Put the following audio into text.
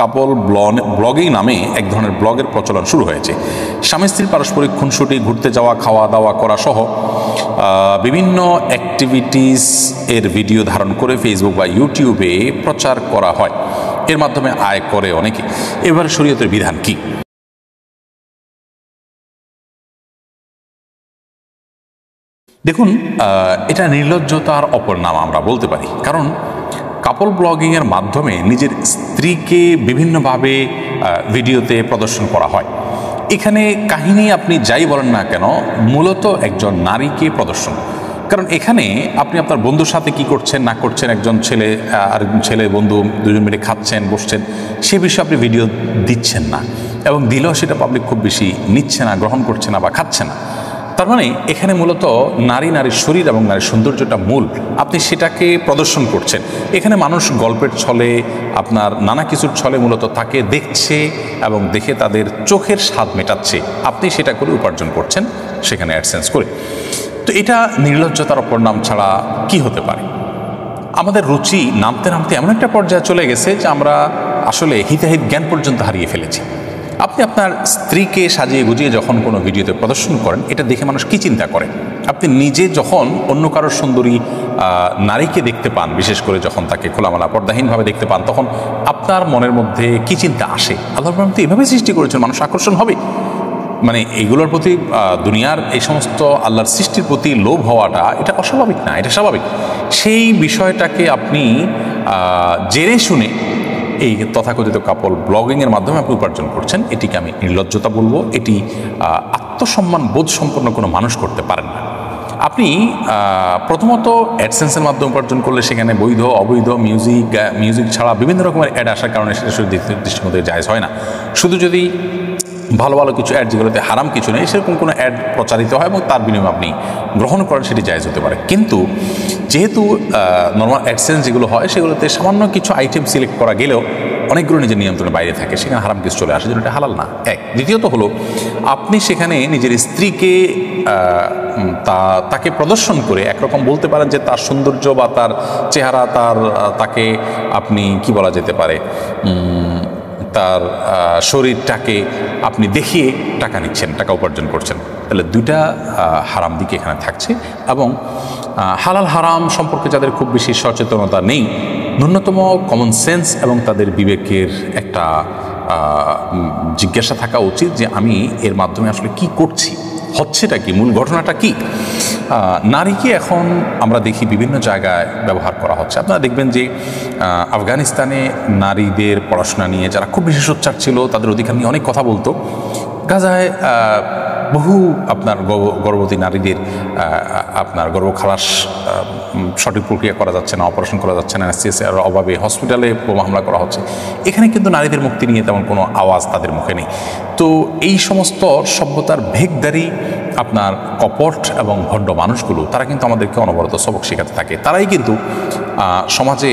কাপল blogging নামে এক ধরনের ব্লগের প্রচলন শুরু হয়েছে। স্বামী স্ত্রীর পারস্পরিক খুনসুটি, ঘুরতে যাওয়া, খাওয়া দাওয়া করা সহ বিভিন্ন অ্যাক্টিভিটিস এর ভিডিও ধারণ করে ফেসবুক বা ইউটিউবে প্রচার করা হয়। এর মাধ্যমে আয় করে অনেকে। এবার শরীয়তের বিধান কি? দেখুন, এটা নির্লজ্জতার অপর নাম আমরা বলতে পারি। কারণ কাপল ব্লগিংয়ের মাধ্যমে নিজের স্ত্রীকে বিভিন্নভাবে ভিডিওতে প্রদর্শন করা হয়। এখানে কাহিনী আপনি যাই বলেন না কেন, মূলত একজন নারীকে প্রদর্শন। কারণ এখানে আপনি আপনার বন্ধুর সাথে কি করছেন না করছেন, একজন ছেলে আর ছেলে বন্ধু দুজন মিলে খাচ্ছেন বসছেন, সে বিষয়ে আপনি ভিডিও দিচ্ছেন না, এবং দিলেও সেটা পাবলিক খুব বেশি নিচ্ছে না, গ্রহণ করছে না বা খাচ্ছে না। তার মানে এখানে মূলত নারীর শরীর এবং নারীর সৌন্দর্যটা মূল, আপনি সেটাকে প্রদর্শন করছেন। এখানে মানুষ গল্পের ছলে, আপনার নানা কিছুর ছলে মূলত তাকে দেখছে এবং দেখে তাদের চোখের স্বাদ মেটাচ্ছে। আপনি সেটা করে উপার্জন করছেন সেখানে অ্যাডসেন্স করে। তো এটা নির্লজ্জতার অপর নাম ছাড়া কি হতে পারে? আমাদের রুচি নামতে নামতে এমন একটা পর্যায়ে চলে গেছে যে আমরা আসলে হিতাহিত জ্ঞান পর্যন্ত হারিয়ে ফেলেছি। আপনি আপনার স্ত্রীকে সাজিয়ে গুজিয়ে যখন কোনো ভিডিওতে প্রদর্শন করেন, এটা দেখে মানুষ কি চিন্তা করে? আপনি নিজে যখন অন্য কারোর সুন্দরী নারীকে দেখতে পান, বিশেষ করে যখন তাকে খোলামেলা পর্দাহীনভাবে দেখতে পান, তখন আপনার মনের মধ্যে কি চিন্তা আসে? আল্লাহ তো এভাবে সৃষ্টি করেছেন, মানুষ আকর্ষণ হবে। মানে এইগুলোর প্রতি, দুনিয়ার এই সমস্ত আল্লাহর সৃষ্টির প্রতি লোভ হওয়াটা এটা অস্বাভাবিক না, এটা স্বাভাবিক। সেই বিষয়টাকে আপনি জেনে শুনে এই তথাকথিত কাপল ব্লগিংয়ের মাধ্যমে আপনি উপার্জন করছেন, এটিকে আমি নির্লজ্জতা বলবো। এটি আত্মসম্মান বোধ সম্পন্ন কোনো মানুষ করতে পারেন না। আপনি প্রথমত অ্যাডসেন্সের মাধ্যমে উপার্জন করলে সেখানে বৈধ অবৈধ মিউজিক ছাড়া বিভিন্ন রকমের অ্যাড আসার কারণে সেটা দৃষ্টির মধ্যে জায়েজ হয় না। শুধু যদি ভালো ভালো কিছু অ্যাড, যেগুলোতে হারাম কিছু নেই, সেরকম কোনো অ্যাড প্রচারিত হয় এবং তার বিনিময়ে আপনি গ্রহণ করেন, সেটি জায়েজ হতে পারে। কিন্তু যেহেতু নর্মাল অ্যাডসেন্স যেগুলো হয় সেগুলোতে সামান্য কিছু আইটেম সিলেক্ট করা গেলেও অনেকগুলো নিজের নিয়ন্ত্রণের বাইরে থাকে, সেখানে হারাম কিছু চলে আসে, যেটা এটা হালাল না। এক। দ্বিতীয়ত হলো, আপনি সেখানে নিজের স্ত্রীকে তাকে প্রদর্শন করে একরকম বলতে পারেন যে তার সৌন্দর্য বা তার চেহারা, তাকে আপনি কি বলা যেতে পারে, তার শরীরটাকে আপনি দেখিয়ে টাকা নিচ্ছেন, টাকা উপার্জন করছেন। তাহলে দুইটা হারাম দিকে এখানে থাকছে। এবং হালাল হারাম সম্পর্কে যাদের খুব বেশি সচেতনতা নেই, ন্যূনতম কমন সেন্স এবং তাদের বিবেকের একটা জিজ্ঞাসা থাকা উচিত যে আমি এর মাধ্যমে আসলে কি করছি, হচ্ছেটা কি, মূল ঘটনাটা কি। নারীকে এখন আমরা দেখি বিভিন্ন জায়গায় ব্যবহার করা হচ্ছে। আপনারা দেখবেন যে আফগানিস্তানে নারীদের পড়াশোনা নিয়ে যারা খুব বেশি সোচ্চার ছিল, তাদের অধিকার নিয়ে অনেক কথা বলতো। গাজায় বহু আপনার গর্ভবতী নারীদের আপনার গর্ভখালাস সঠিক প্রক্রিয়া করা যাচ্ছে না, অপারেশন করা যাচ্ছে না, অ্যানেস্থেসিয়ার অভাবে হসপিটালে বোমা হামলা করা হচ্ছে। এখানে কিন্তু নারীদের মুক্তি নিয়ে তেমন কোনো আওয়াজ তাদের মুখে নেই। তো এই সমস্ত সভ্যতার ভেগদারি আপনার কপট এবং ভণ্ড মানুষগুলো, তারা কিন্তু আমাদেরকে অনবরত সবক শেখাতে থাকে। তারাই কিন্তু সমাজে